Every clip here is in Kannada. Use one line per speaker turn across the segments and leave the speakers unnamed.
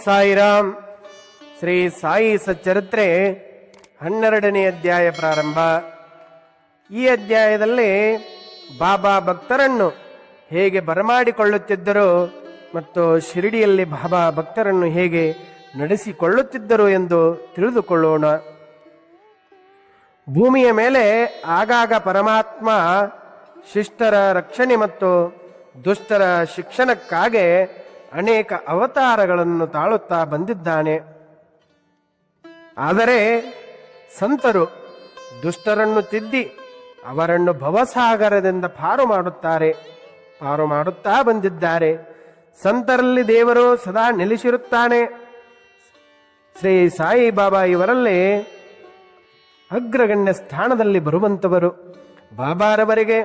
ಸಾಯಿರಾಮ್. ಶ್ರೀ ಸಾಯಿ ಸಚ್ಚರಿತ್ರೆ 12ನೇ ಅಧ್ಯಾಯ ಪ್ರಾರಂಭ. ಈ ಅಧ್ಯಾಯದಲ್ಲಿ ಬಾಬಾ ಭಕ್ತರನ್ನು ಹೇಗೆ ಬರಮಾಡಿಕೊಳ್ಳುತ್ತಿದ್ದರು ಮತ್ತು ಶಿರಡಿಯಲ್ಲಿ ಬಾಬಾ ಭಕ್ತರನ್ನು ಹೇಗೆ ನಡೆಸಿಕೊಳ್ಳುತ್ತಿದ್ದರು ಎಂದು ತಿಳಿದುಕೊಳ್ಳೋಣ. ಭೂಮಿಯ ಮೇಲೆ ಆಗಾಗ ಪರಮಾತ್ಮ ಶಿಷ್ಟರ ರಕ್ಷಣೆ ಮತ್ತು ದುಷ್ಟರ ಶಿಕ್ಷಣಕ್ಕಾಗಿ ಅನೇಕ ಅವತಾರಗಳನ್ನು ತಾಳುತ್ತಾ ಬಂದಿದ್ದಾನೆ. ಆದರೆ ಸಂತರು ದುಷ್ಟರನ್ನು ತಿದ್ದಿ ಅವರನ್ನು ಭವಸಾಗರದಿಂದ ಪಾರು ಮಾಡುತ್ತಾ ಬಂದಿದ್ದಾರೆ. ಸಂತರಲ್ಲಿ ದೇವರು ಸದಾ ನೆಲೆಸಿರುತ್ತಾನೆ. ಶ್ರೀ ಸಾಯಿಬಾಬಾ ಇವರಲ್ಲಿ ಅಗ್ರಗಣ್ಯ ಸ್ಥಾನದಲ್ಲಿ ಬರುವಂಥವರು. ಬಾಬಾರವರಿಗೆ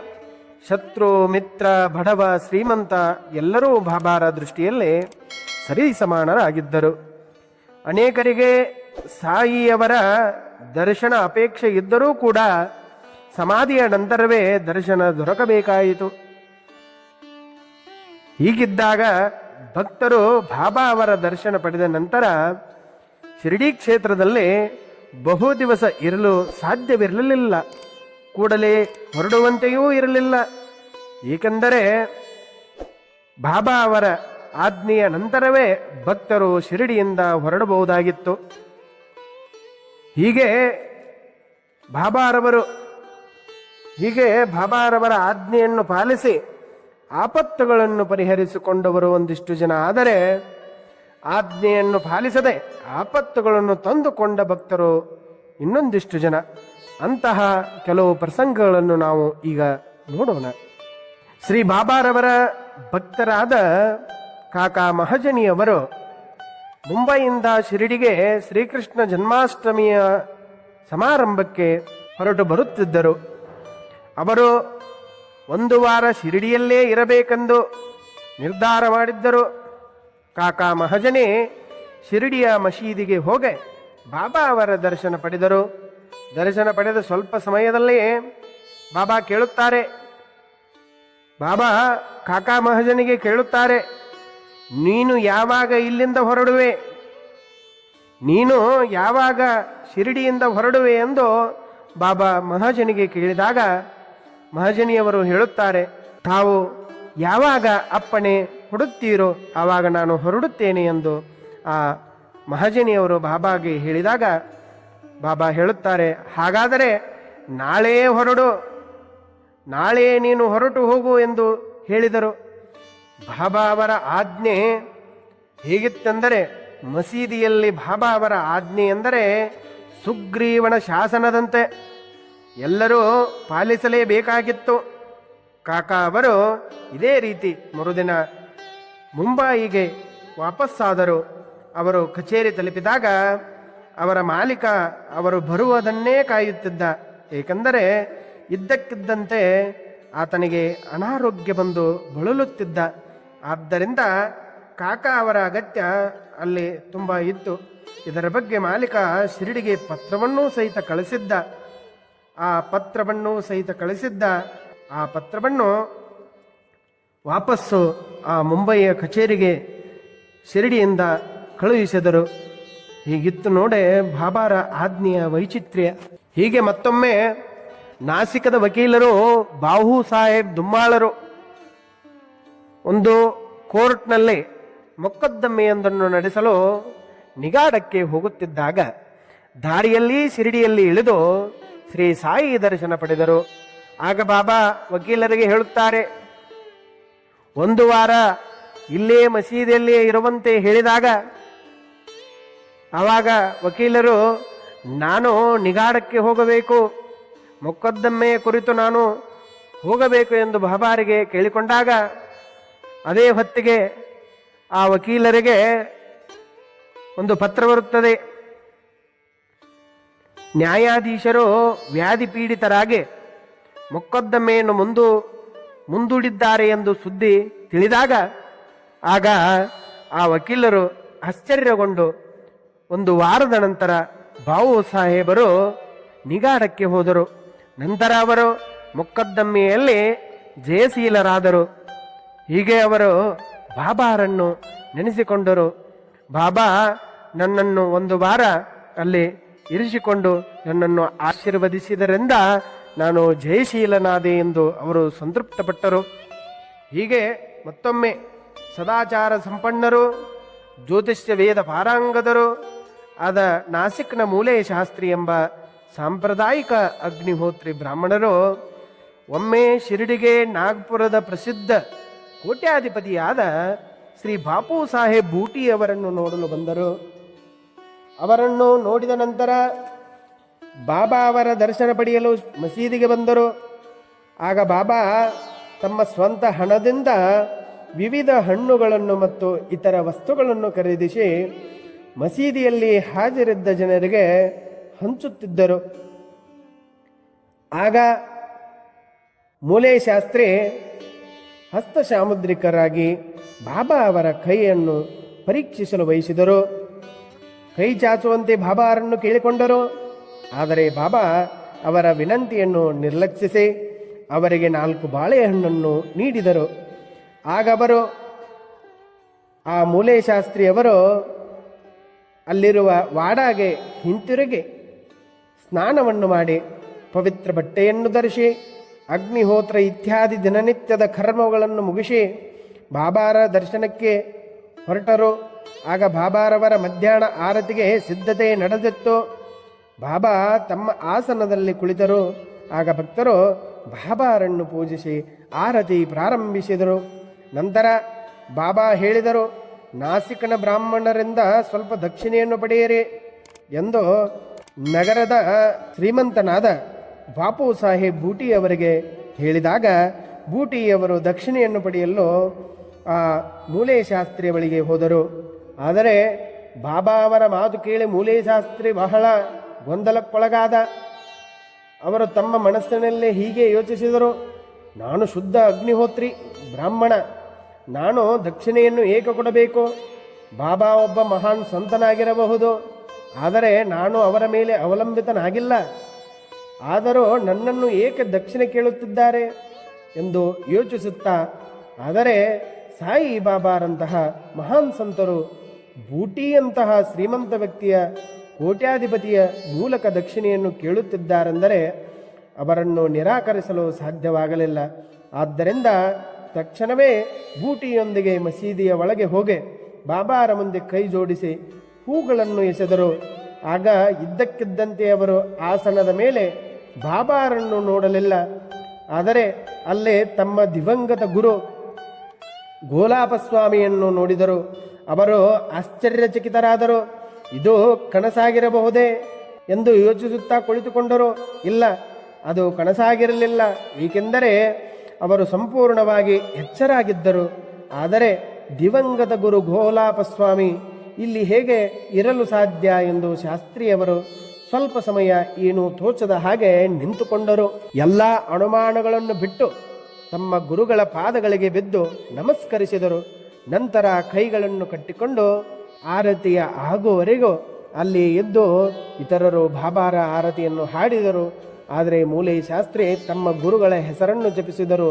ಶತ್ರು, ಮಿತ್ರ, ಬಡವ, ಶ್ರೀಮಂತ ಎಲ್ಲರೂ ಬಾಬಾರ ದೃಷ್ಟಿಯಲ್ಲಿ ಸರಿಸಮಾನರಾಗಿದ್ದರು. ಅನೇಕರಿಗೆ ಸಾಯಿಯವರ ದರ್ಶನ ಅಪೇಕ್ಷೆ ಇದ್ದರೂ ಕೂಡ ಸಮಾಧಿಯ ನಂತರವೇ ದರ್ಶನ ದೊರಕಬೇಕಾಯಿತು. ಹೀಗಿದ್ದಾಗ ಭಕ್ತರು ಬಾಬಾ ಅವರ ದರ್ಶನ ಪಡೆದ ನಂತರ ಶಿರಡಿ ಕ್ಷೇತ್ರದಲ್ಲಿ ಬಹು ದಿವಸ ಇರಲು ಸಾಧ್ಯವಿರಲಿಲ್ಲ. ಕೂಡಲೇ ಹೊರಡುವಂತೆಯೂ ಇರಲಿಲ್ಲ. ಏಕೆಂದರೆ ಬಾಬಾ ಅವರ ಆಜ್ಞೆಯ ನಂತರವೇ ಭಕ್ತರು ಶಿರಡಿಯಿಂದ ಹೊರಡಬಹುದಾಗಿತ್ತು. ಹೀಗೆ ಬಾಬಾರವರ ಆಜ್ಞೆಯನ್ನು ಪಾಲಿಸಿ ಆಪತ್ತುಗಳನ್ನು ಪರಿಹರಿಸಿಕೊಂಡವರು ಒಂದಿಷ್ಟು ಜನ. ಆದರೆ ಆಜ್ಞೆಯನ್ನು ಪಾಲಿಸದೆ ಆಪತ್ತುಗಳನ್ನು ತಂದುಕೊಂಡ ಭಕ್ತರು ಇನ್ನೊಂದಿಷ್ಟು ಜನ. ಅಂತಹ ಕೆಲವು ಪ್ರಸಂಗಗಳನ್ನು ನಾವು ಈಗ ನೋಡೋಣ. ಶ್ರೀ ಬಾಬಾರವರ ಭಕ್ತರಾದ ಕಾಕಾ ಮಹಜನಿಯವರು ಮುಂಬೈಯಿಂದ ಶಿರಡಿಗೆ ಶ್ರೀಕೃಷ್ಣ ಜನ್ಮಾಷ್ಟಮಿಯ ಸಮಾರಂಭಕ್ಕೆ ಹೊರಟು ಬರುತ್ತಿದ್ದರು. ಅವರು 1 ವಾರ ಶಿರಡಿಯಲ್ಲೇ ಇರಬೇಕೆಂದು ನಿರ್ಧಾರ ಮಾಡಿದ್ದರು. ಕಾಕಾ ಮಹಜನಿ ಶಿರಡಿಯ ಮಸೀದಿಗೆ ಹೋಗಿ ಬಾಬಾ ಅವರ ದರ್ಶನ ಪಡೆದರು. ದರ್ಶನ ಪಡೆದ ಸ್ವಲ್ಪ ಸಮಯದಲ್ಲೇ ಬಾಬಾ ಕಾಕಾ ಮಹಜನಿಗೆ ಕೇಳುತ್ತಾರೆ, ನೀನು ಯಾವಾಗ ಇಲ್ಲಿಂದ ಹೊರಡುವೆ, ನೀನು ಯಾವಾಗ ಶಿರಡಿಯಿಂದ ಹೊರಡುವೆ ಎಂದು ಬಾಬಾ ಮಹಾಜನಿಗೆ ಕೇಳಿದಾಗ ಮಹಾಜನಿಯವರು ಹೇಳುತ್ತಾರೆ, ತಾವು ಯಾವಾಗ ಅಪ್ಪಣೆ ಕೊಡುತ್ತೀರೋ ಆವಾಗ ನಾನು ಹೊರಡುತ್ತೇನೆ ಎಂದು ಆ ಮಹಾಜನಿಯವರು ಬಾಬಾಗೆ ಹೇಳಿದಾಗ ಬಾಬಾ ಹೇಳುತ್ತಾರೆ, ಹಾಗಾದರೆ ನಾಳೆ ನೀನು ಹೊರಟು ಹೋಗು ಎಂದು ಹೇಳಿದರು. ಬಾಬಾ ಅವರ ಆಜ್ಞೆ ಹೇಗಿತ್ತೆಂದರೆ, ಮಸೀದಿಯಲ್ಲಿ ಬಾಬಾ ಅವರ ಆಜ್ಞೆ ಎಂದರೆ ಸುಗ್ರೀವನ ಶಾಸನದಂತೆ ಎಲ್ಲರೂ ಪಾಲಿಸಲೇಬೇಕಾಗಿತ್ತು. ಕಾಕಾ ಅವರು ಇದೇ ರೀತಿ ಮರುದಿನ ಮುಂಬಯಿಗೆ ವಾಪಸ್ಸಾದರು. ಅವರು ಕಚೇರಿ ತಲುಪಿದಾಗ ಅವರ ಮಾಲೀಕ ಅವರು ಬರುವುದನ್ನೇ ಕಾಯುತ್ತಿದ್ದ. ಏಕೆಂದರೆ ಇದ್ದಕ್ಕಿದ್ದಂತೆ ಆತನಿಗೆ ಅನಾರೋಗ್ಯ ಬಂದು ಬಳಲುತ್ತಿದ್ದ. ಆದ್ದರಿಂದ ಕಾಕಾ ಅವರ ಅಗತ್ಯ ಅಲ್ಲಿ ತುಂಬ ಇತ್ತು. ಇದರ ಬಗ್ಗೆ ಮಾಲೀಕ ಶಿರಡಿಗೆ ಪತ್ರವನ್ನೂ ಸಹಿತ ಕಳಿಸಿದ್ದ. ಆ ಪತ್ರವನ್ನು ವಾಪಸ್ಸು ಆ ಮುಂಬಯಿಯ ಕಚೇರಿಗೆ ಶಿರಡಿಯಿಂದ ಕಳುಹಿಸಿದರು. ಹೀಗಿತ್ತು ನೋಡೆ ಬಾಬಾರ ಆಜ್ಞೆಯ ವೈಚಿತ್ರ್ಯ. ಹೀಗೆ ಮತ್ತೊಮ್ಮೆ ನಾಸಿಕದ ವಕೀಲರು ಬಾಹು ಸಾಹೇಬ್ ದುಮ್ಮಾಳರು ಒಂದು ಕೋರ್ಟ್ನಲ್ಲಿ ಮೊಕದ್ದಮೆಯೊಂದನ್ನು ನಡೆಸಲು ನಿಗಾಡಕ್ಕೆ ಹೋಗುತ್ತಿದ್ದಾಗ ದಾರಿಯಲ್ಲಿ ಶಿರಡಿಯಲ್ಲಿ ಇಳಿದು ಶ್ರೀ ಸಾಯಿ ದರ್ಶನ ಪಡೆದರು. ಆಗ ಬಾಬಾ ವಕೀಲರಿಗೆ ಹೇಳುತ್ತಾರೆ, 1 ವಾರ ಇಲ್ಲೇ ಮಸೀದಿಯಲ್ಲಿಯೇ ಇರುವಂತೆ ಹೇಳಿದಾಗ ಆವಾಗ ವಕೀಲರು, ನಾನು ನಿಗಾಡಕ್ಕೆ ಹೋಗಬೇಕು, ಮೊಕದ್ದಮೆಯ ಕುರಿತು ನಾನು ಹೋಗಬೇಕು ಎಂದು ಬಾಬಾರಿಗೆ ಕೇಳಿಕೊಂಡಾಗ ಅದೇ ಹೊತ್ತಿಗೆ ಆ ವಕೀಲರಿಗೆ ಒಂದು ಪತ್ರ ಬರುತ್ತದೆ. ನ್ಯಾಯಾಧೀಶರು ವ್ಯಾಧಿ ಪೀಡಿತರಾಗಿ ಮೊಕದ್ದಮೆಯನ್ನು ಮುಂದೂಡಿದ್ದಾರೆ ಎಂದು ಸುದ್ದಿ ತಿಳಿದಾಗ ಆಗ ಆ ವಕೀಲರು ಆಶ್ಚರ್ಯಗೊಂಡು 1 ವಾರದ ನಂತರ ಬಾವು ಸಾಹೇಬರು ನಿಗಾಡಕ್ಕೆ ಹೋದರು. ನಂತರ ಅವರು ಮೊಕದ್ದಮೆಯಲ್ಲಿ ಜಯಶೀಲರಾದರು. ಹೀಗೆ ಅವರು ಬಾಬಾರನ್ನು ನೆನೆಸಿಕೊಂಡರು. ಬಾಬಾ ನನ್ನನ್ನು ಒಂದು ವಾರ ಅಲ್ಲಿ ಇರಿಸಿಕೊಂಡು ನನ್ನನ್ನು ಆಶೀರ್ವದಿಸಿದರಿಂದ ನಾನು ಜಯಶೀಲನಾದೆ ಎಂದು ಅವರು ಸಂತೃಪ್ತಪಟ್ಟರು. ಹೀಗೆ ಮತ್ತೊಮ್ಮೆ ಸದಾಚಾರ ಸಂಪನ್ನರು, ಜ್ಯೋತಿಷ್ಯ ವೇದ ಪಾರಂಗದರು ಆದ ನಾಸಿಕ್ನ ಮೂಲೆ ಶಾಸ್ತ್ರಿ ಎಂಬ ಸಾಂಪ್ರದಾಯಿಕ ಅಗ್ನಿಹೋತ್ರಿ ಬ್ರಾಹ್ಮಣರು ಒಮ್ಮೆ ಶಿರಡಿಗೆ ನಾಗ್ಪುರದ ಪ್ರಸಿದ್ಧ ಕೋಟ್ಯಾಧಿಪತಿಯಾದ ಶ್ರೀ ಬಾಪು ಸಾಹೇಬ್ ಬೂಟಿಯವರನ್ನು ನೋಡಲು ಬಂದರು. ಅವರನ್ನು ನೋಡಿದ ನಂತರ ಬಾಬಾ ಅವರ ದರ್ಶನ ಪಡೆಯಲು ಮಸೀದಿಗೆ ಬಂದರು. ಆಗ ಬಾಬಾ ತಮ್ಮ ಸ್ವಂತ ಹಣದಿಂದ ವಿವಿಧ ಹಣ್ಣುಗಳನ್ನು ಮತ್ತು ಇತರ ವಸ್ತುಗಳನ್ನು ಖರೀದಿಸಿ ಮಸೀದಿಯಲ್ಲಿ ಹಾಜರಿದ್ದ ಜನರಿಗೆ ಹಂಚುತ್ತಿದ್ದರು. ಆಗ ಮೂಲೆ ಶಾಸ್ತ್ರಿ ಹಸ್ತ ಸಾಮುದ್ರಿಕರಾಗಿ ಬಾಬಾ ಅವರ ಕೈಯನ್ನು ಪರೀಕ್ಷಿಸಲು ಬಯಸಿದರು. ಕೈ ಚಾಚುವಂತೆ ಬಾಬಾರನ್ನು ಕೇಳಿಕೊಂಡರು. ಆದರೆ ಬಾಬಾ ಅವರ ವಿನಂತಿಯನ್ನು ನಿರ್ಲಕ್ಷಿಸಿ ಅವರಿಗೆ 4 ಬಾಳೆಹಣ್ಣನ್ನು ನೀಡಿದರು. ಆಗ ಅವರು ಆ ಮೂಲೆ ಶಾಸ್ತ್ರಿಯವರು ಅಲ್ಲಿರುವ ವಾಡಾಗೆ ಹಿಂತಿರುಗಿ ಸ್ನಾನವನ್ನು ಮಾಡಿ ಪವಿತ್ರ ಬಟ್ಟೆಯನ್ನು ಧರಿಸಿ ಅಗ್ನಿಹೋತ್ರ ಇತ್ಯಾದಿ ದಿನನಿತ್ಯದ ಕರ್ಮಗಳನ್ನು ಮುಗಿಸಿ ಬಾಬಾರ ದರ್ಶನಕ್ಕೆ ಹೊರಟರು. ಆಗ ಬಾಬಾರವರ ಮಧ್ಯಾಹ್ನ ಆರತಿಗೆ ಸಿದ್ಧತೆ ನಡೆದಿತ್ತು. ಬಾಬಾ ತಮ್ಮ ಆಸನದಲ್ಲಿ ಕುಳಿತರು. ಆಗ ಭಕ್ತರು ಬಾಬಾರನ್ನು ಪೂಜಿಸಿ ಆರತಿ ಪ್ರಾರಂಭಿಸಿದರು. ನಂತರ ಬಾಬಾ ಹೇಳಿದರು, ನಾಸಿಕನ ಬ್ರಾಹ್ಮಣರಿಂದ ಸ್ವಲ್ಪ ದಕ್ಷಿಣೆಯನ್ನು ಪಡೆಯಿರಿ ಎಂದು ನಗರದ ಶ್ರೀಮಂತನಾದ ಬಾಪು ಸಾಹೇಬ್ ಬೂಟಿಯವರಿಗೆ ಹೇಳಿದಾಗ ಬೂಟಿಯವರು ದಕ್ಷಿಣೆಯನ್ನು ಪಡೆಯಲು ಆ ಮೂಲೆ ಶಾಸ್ತ್ರಿಯ ಬಳಿಗೆ ಹೋದರು. ಆದರೆ ಬಾಬಾ ಅವರ ಮಾತು ಕೇಳಿ ಮೂಲೆ ಶಾಸ್ತ್ರಿ ಬಹಳ ಗೊಂದಲಕ್ಕೊಳಗಾದ. ಅವರು ತಮ್ಮ ಮನಸ್ಸಿನಲ್ಲೇ ಹೀಗೆ ಯೋಚಿಸಿದರು, ನಾನು ಶುದ್ಧ ಅಗ್ನಿಹೋತ್ರಿ ಬ್ರಾಹ್ಮಣ, ನಾನು ದಕ್ಷಿಣೆಯನ್ನು ಏಕೆ ಕೊಡಬೇಕು? ಬಾಬಾ ಒಬ್ಬ ಮಹಾನ್ ಸಂತನಾಗಿರಬಹುದು, ಆದರೆ ನಾನು ಅವರ ಮೇಲೆ ಅವಲಂಬಿತನಾಗಿಲ್ಲ. ಆದರೂ ನನ್ನನ್ನು ಏಕೆ ದಕ್ಷಿಣೆ ಕೇಳುತ್ತಿದ್ದಾರೆ ಎಂದು ಯೋಚಿಸುತ್ತಾ, ಆದರೆ ಸಾಯಿ ಬಾಬಾರಂತಹ ಮಹಾನ್ ಸಂತರು ಬೂಟಿಯಂತಹ ಶ್ರೀಮಂತ ವ್ಯಕ್ತಿಯ ಕೋಟ್ಯಾಧಿಪತಿಯ ಮೂಲಕ ದಕ್ಷಿಣೆಯನ್ನು ಕೇಳುತ್ತಿದ್ದಾರೆಂದರೆ ಅವರನ್ನು ನಿರಾಕರಿಸಲು ಸಾಧ್ಯವಾಗಲಿಲ್ಲ. ಆದ್ದರಿಂದ ತಕ್ಷಣವೇ ಬೂಟಿಯೊಂದಿಗೆ ಮಸೀದಿಯ ಒಳಗೆ ಹೋಗಿ ಬಾಬಾರ ಮುಂದೆ ಕೈ ಜೋಡಿಸಿ ಹೂಗಳನ್ನು ಎಸೆದರು. ಆಗ ಇದ್ದಕ್ಕಿದ್ದಂತೆ ಅವರು ಆಸನದ ಮೇಲೆ ಬಾಬಾರನ್ನು ನೋಡಲಿಲ್ಲ. ಆದರೆ ಅಲ್ಲೇ ತಮ್ಮ ದಿವಂಗತ ಗುರು ಗೋಲಾಪಸ್ವಾಮಿಯನ್ನು ನೋಡಿದರು. ಅವರು ಆಶ್ಚರ್ಯಚಕಿತರಾದರು. ಇದು ಕನಸಾಗಿರಬಹುದೇ ಎಂದು ಯೋಚಿಸುತ್ತಾ ಕುಳಿತುಕೊಂಡರು. ಇಲ್ಲ, ಅದು ಕನಸಾಗಿರಲಿಲ್ಲ, ಏಕೆಂದರೆ ಅವರು ಸಂಪೂರ್ಣವಾಗಿ ಎಚ್ಚರಾಗಿದ್ದರು. ಆದರೆ ದಿವಂಗತ ಗುರು ಗೋಲಾಪಸ್ವಾಮಿ ಇಲ್ಲಿ ಹೇಗೆ ಇರಲು ಸಾಧ್ಯ ಎಂದು ಶಾಸ್ತ್ರಿಯವರು ಸ್ವಲ್ಪ ಸಮಯ ಏನು ತೋಚದ ಹಾಗೆ ನಿಂತುಕೊಂಡರು. ಎಲ್ಲ ಅನುಮಾನಗಳನ್ನು ಬಿಟ್ಟು ತಮ್ಮ ಗುರುಗಳ ಪಾದಗಳಿಗೆ ಬಿದ್ದು ನಮಸ್ಕರಿಸಿದರು. ನಂತರ ಕೈಗಳನ್ನು ಕಟ್ಟಿಕೊಂಡು ಆರತಿಯ ಆಗುವವರೆಗೂ ಅಲ್ಲಿ ಎದ್ದು ಇತರರು ಬಾಬಾರ ಆರತಿಯನ್ನು ಹಾಡಿದರು. ಆದರೆ ಮೂಲೆ ಶಾಸ್ತ್ರಿ ತಮ್ಮ ಗುರುಗಳ ಹೆಸರನ್ನು ಜಪಿಸಿದರು.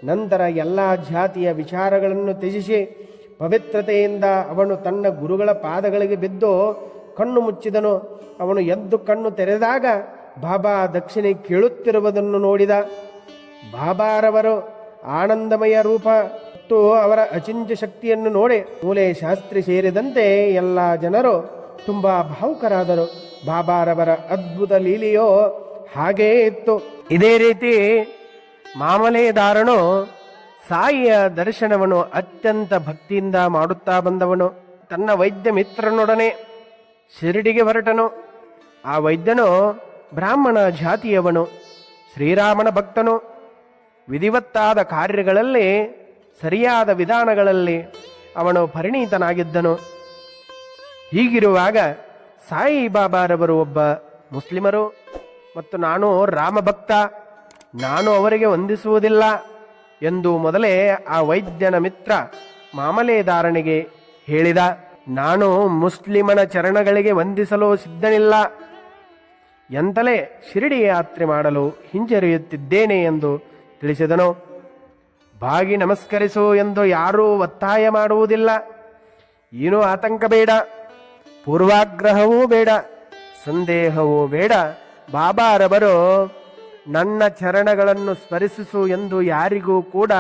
ನಂತರ ಎಲ್ಲ ಜಾತಿಯ ವಿಚಾರಗಳನ್ನು ತ್ಯಜಿಸಿ ಪವಿತ್ರತೆಯಿಂದ ಅವನು ತನ್ನ ಗುರುಗಳ ಪಾದಗಳಿಗೆ ಬಿದ್ದು ಕಣ್ಣು ಮುಚ್ಚಿದನು. ಅವನು ಎದ್ದು ಕಣ್ಣು ತೆರೆದಾಗ ಬಾಬಾ ದಕ್ಷಿಣೆ ಕೇಳುತ್ತಿರುವುದನ್ನು ನೋಡಿದ. ಬಾಬಾರವರು ಆನಂದಮಯ ರೂಪ ಮತ್ತು ಅವರ ಅಚಿಂತ್ಯ ಶಕ್ತಿಯನ್ನು ನೋಡಿ ಮೂಲೆ ಶಾಸ್ತ್ರಿ ಸೇರಿದಂತೆ ಎಲ್ಲ ಜನರು ತುಂಬ ಭಾವುಕರಾದರು. ಬಾಬಾರವರ ಅದ್ಭುತ ಲೀಲೆಯೋ ಹಾಗೇ ಇತ್ತು. ಇದೇ ರೀತಿ ಮಾಮಲೆದಾರನು ಸಾಯಿಯ ದರ್ಶನವನ್ನು ಅತ್ಯಂತ ಭಕ್ತಿಯಿಂದ ಮಾಡುತ್ತಾ ಬಂದವನು. ತನ್ನ ವೈದ್ಯ ಮಿತ್ರನೊಡನೆ ಶಿರಡಿಗೆ ಹೊರಟನು. ಆ ವೈದ್ಯನು ಬ್ರಾಹ್ಮಣ ಜಾತಿಯವನು, ಶ್ರೀರಾಮನ ಭಕ್ತನು. ವಿಧಿವತ್ತಾದ ಕಾರ್ಯಗಳಲ್ಲಿ ಸರಿಯಾದ ವಿಧಾನಗಳಲ್ಲಿ ಅವನು ಪರಿಣಿತನಾಗಿದ್ದನು. ಹೀಗಿರುವಾಗ ಸಾಯಿ ಬಾಬಾರವರು ಒಬ್ಬ ಮುಸ್ಲಿಮರು ಮತ್ತು ನಾನು ರಾಮಭಕ್ತ, ನಾನು ಅವರಿಗೆ ವಂದಿಸುವುದಿಲ್ಲ ಎಂದು ಮೊದಲೇ ಆ ವೈದ್ಯನ ಮಿತ್ರ ಮಾಮಲೆದಾರನಿಗೆ ಹೇಳಿದ. ನಾನು ಮುಸ್ಲಿಮನ ಚರಣಗಳಿಗೆ ವಂದಿಸಲು ಸಿದ್ಧನಿಲ್ಲ ಎಂತಲೇ ಶಿರಡಿ ಯಾತ್ರೆ ಮಾಡಲು ಹಿಂಜರಿಯುತ್ತಿದ್ದೇನೆ ಎಂದು ತಿಳಿಸಿದನು. ಬಾಗಿ ನಮಸ್ಕರಿಸು ಎಂದು ಯಾರೂ ಒತ್ತಾಯ ಮಾಡುವುದಿಲ್ಲ. ಏನೂ ಆತಂಕ ಬೇಡ, ಪೂರ್ವಾಗ್ರಹವೂ ಬೇಡ, ಸಂದೇಹವೂ ಬೇಡ. ಬಾಬಾರವರು ನನ್ನ ಚರಣಗಳನ್ನು ಸ್ಮರಿಸು ಎಂದು ಯಾರಿಗೂ ಕೂಡ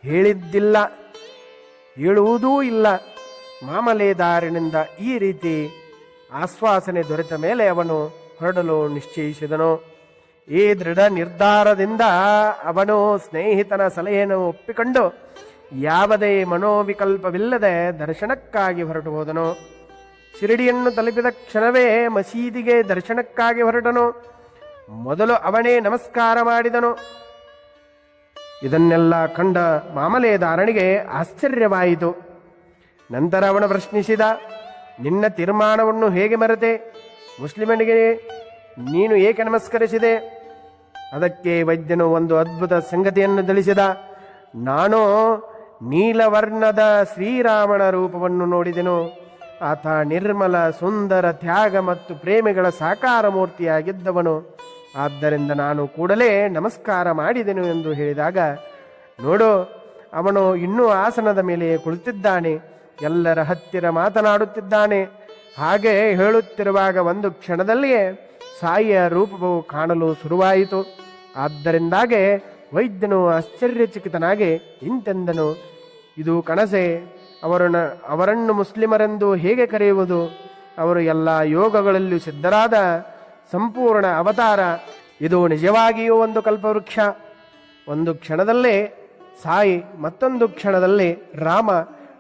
ಹೇಳಿದ್ದಿಲ್ಲ, ಹೇಳುವುದೂ ಇಲ್ಲ. ಮಾಮಲೆದಾರನಿಂದ ಈ ರೀತಿ ಆಶ್ವಾಸನೆ ದೊರೆತ ಮೇಲೆ ಅವನು ಹೊರಡಲು ನಿಶ್ಚಯಿಸಿದನು. ಈ ದೃಢ ನಿರ್ಧಾರದಿಂದ ಅವನು ಸ್ನೇಹಿತನ ಸಲಹೆಯನ್ನು ಒಪ್ಪಿಕೊಂಡು ಯಾವುದೇ ಮನೋವಿಕಲ್ಪವಿಲ್ಲದೆ ದರ್ಶನಕ್ಕಾಗಿ ಹೊರಟು ಹೋದನು. ಶಿರಡಿಯನ್ನು ತಲುಪಿದ ಕ್ಷಣವೇ ಮಸೀದಿಗೆ ದರ್ಶನಕ್ಕಾಗಿ ಹೊರಟನು. ಮೊದಲು ಅವನೇ ನಮಸ್ಕಾರ ಮಾಡಿದನು. ಇದನ್ನೆಲ್ಲ ಕಂಡ ಮಾಮಲೆದಾರನಿಗೆ ಆಶ್ಚರ್ಯವಾಯಿತು. ನಂತರ ಅವನು ಪ್ರಶ್ನಿಸಿದ, ನಿನ್ನ ತೀರ್ಮಾನವನ್ನು ಹೇಗೆ ಮರೆತೆ? ಮುಸ್ಲಿಮನಿಗೆ ನೀನು ಏಕೆ ನಮಸ್ಕರಿಸಿದೆ? ಅದಕ್ಕೆ ವೈದ್ಯನು ಒಂದು ಅದ್ಭುತ ಸಂಗತಿಯನ್ನು ತಿಳಿಸಿದ. ನಾನು ನೀಲವರ್ಣದ ಶ್ರೀರಾಮನ ರೂಪವನ್ನು ನೋಡಿದೆನು. ಆತ ನಿರ್ಮಲ, ಸುಂದರ, ತ್ಯಾಗ ಮತ್ತು ಪ್ರೇಮಿಗಳ ಸಾಕಾರ ಮೂರ್ತಿಯಾಗಿದ್ದವನು. ಆದ್ದರಿಂದ ನಾನು ಕೂಡಲೇ ನಮಸ್ಕಾರ ಮಾಡಿದೆನು ಎಂದು ಹೇಳಿದಾಗ, ನೋಡು, ಅವನು ಇನ್ನೂ ಆಸನದ ಮೇಲೆ ಕುಳಿತಿದ್ದಾನೆ, ಎಲ್ಲರ ಹತ್ತಿರ ಮಾತನಾಡುತ್ತಿದ್ದಾನೆ. ಹಾಗೆ ಹೇಳುತ್ತಿರುವಾಗ ಒಂದು ಕ್ಷಣದಲ್ಲಿಯೇ ಸಾಯಿಯ ರೂಪವು ಕಾಣಲು ಶುರುವಾಯಿತು. ಆದ್ದರಿಂದಾಗೆ ವೈದ್ಯನು ಆಶ್ಚರ್ಯಚಕಿತನಾಗಿ ಇಂತೆಂದನು, ಇದು ಕನಸೆ? ಅವರನ್ನು ಮುಸ್ಲಿಮರೆಂದು ಹೇಗೆ ಕರೆಯುವುದು? ಅವರು ಎಲ್ಲ ಯೋಗಗಳಲ್ಲೂ ಸಿದ್ಧರಾದ ಸಂಪೂರ್ಣ ಅವತಾರ. ಇದು ನಿಜವಾಗಿಯೂ ಒಂದು ಕಲ್ಪವೃಕ್ಷ. ಒಂದು ಕ್ಷಣದಲ್ಲೇ ಸಾಯಿ, ಮತ್ತೊಂದು ಕ್ಷಣದಲ್ಲಿ ರಾಮ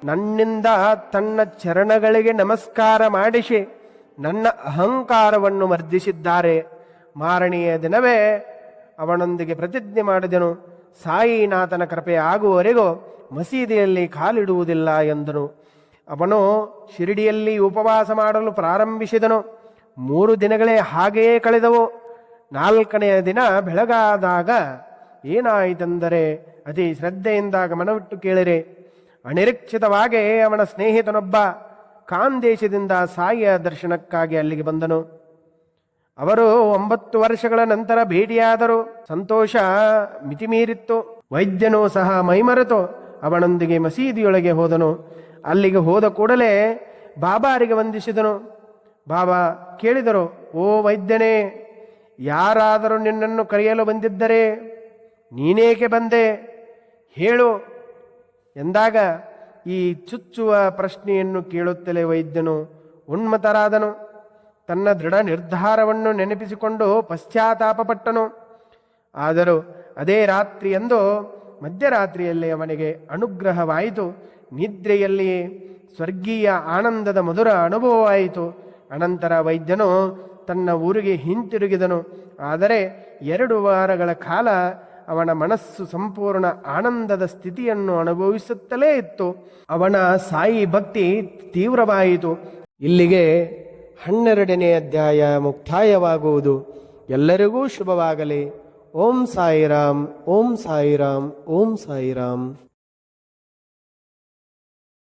ನನ್ನಿಂದ ತನ್ನ ಚರಣಗಳಿಗೆ ನಮಸ್ಕಾರ ಮಾಡಿಸಿ ನನ್ನ ಅಹಂಕಾರವನ್ನು ಮರ್ದಿಸಿದ್ದಾರೆ. ಮಾರನೆಯ ದಿನವೇ ಅವನೊಂದಿಗೆ ಪ್ರತಿಜ್ಞೆ ಮಾಡಿದೆನು, ಸಾಯಿನಾಥನ ಕೃಪೆ ಆಗುವವರೆಗೂ ಮಸೀದಿಯಲ್ಲಿ ಕಾಲಿಡುವುದಿಲ್ಲ ಎಂದನು. ಅವನು ಶಿರಡಿಯಲ್ಲಿ ಉಪವಾಸ ಮಾಡಲು ಪ್ರಾರಂಭಿಸಿದನು. 3 ದಿನಗಳೇ ಹಾಗೆಯೇ ಕಳೆದವು. 4ನೆಯ ದಿನ ಬೆಳಗಾದಾಗ ಏನಾಯಿತೆಂದರೆ, ಅತಿ ಶ್ರದ್ಧೆಯಿಂದ ಗಮನವಿಟ್ಟು ಕೇಳಿರೆ. ಅನಿರೀಕ್ಷಿತವಾಗಿ ಅವನ ಸ್ನೇಹಿತನೊಬ್ಬ ಖಾಂದೇಶದಿಂದ ಸಾಯಿಯ ದರ್ಶನಕ್ಕಾಗಿ ಅಲ್ಲಿಗೆ ಬಂದನು. ಅವರು 9 ವರ್ಷಗಳ ನಂತರ ಭೇಟಿಯಾದರು. ಸಂತೋಷ ಮಿತಿಮೀರಿತ್ತು. ವೈದ್ಯನು ಸಹ ಮೈಮರೆತು ಅವನೊಂದಿಗೆ ಮಸೀದಿಯೊಳಗೆ ಹೋದನು. ಅಲ್ಲಿಗೆ ಹೋದ ಕೂಡಲೇ ಬಾಬಾರಿಗೆ ವಂದಿಸಿದನು. ಬಾಬಾ ಕೇಳಿದರು, ಓ ವೈದ್ಯನೇ, ಯಾರಾದರೂ ನಿನ್ನನ್ನು ಕರೆಯಲು ಬಂದಿದ್ದರೆ ನೀನೇಕೆ ಬಂದೆ ಹೇಳು ಎಂದಾಗ, ಈ ಚುಚ್ಚುವ ಪ್ರಶ್ನೆಯನ್ನು ಕೇಳುತ್ತಲೇ ವೈದ್ಯನು ಉನ್ಮತರಾದನು. ತನ್ನ ದೃಢ ನಿರ್ಧಾರವನ್ನು ನೆನಪಿಸಿಕೊಂಡು ಪಶ್ಚಾತ್ತಾಪಪಟ್ಟನು. ಆದರೂ ಅದೇ ರಾತ್ರಿಯಂದು ಮಧ್ಯರಾತ್ರಿಯಲ್ಲಿ ಅವನಿಗೆ ಅನುಗ್ರಹವಾಯಿತು. ನಿದ್ರೆಯಲ್ಲಿಯೇ ಸ್ವರ್ಗೀಯ ಆನಂದದ ಮಧುರ ಅನುಭವವಾಯಿತು. ಅನಂತರ ವೈದ್ಯನು ತನ್ನ ಊರಿಗೆ ಹಿಂತಿರುಗಿದನು. ಆದರೆ 2 ವಾರಗಳ ಕಾಲ ಅವನ ಮನಸ್ಸು ಸಂಪೂರ್ಣ ಆನಂದದ ಸ್ಥಿತಿಯನ್ನು ಅನುಭವಿಸುತ್ತಲೇ ಇತ್ತು. ಅವನ ಸಾಯಿ ಭಕ್ತಿ ತೀವ್ರವಾಯಿತು. ಇಲ್ಲಿಗೆ 12ನೇ ಅಧ್ಯಾಯ ಮುಕ್ತಾಯವಾಗುವುದು. ಎಲ್ಲರಿಗೂ ಶುಭವಾಗಲಿ. ಓಂ ಸಾಯಿರಾಮ್, ಓಂ ಸಾಯಿರಾಮ್, ಓಂ ಸಾಯಿರಾಮ್.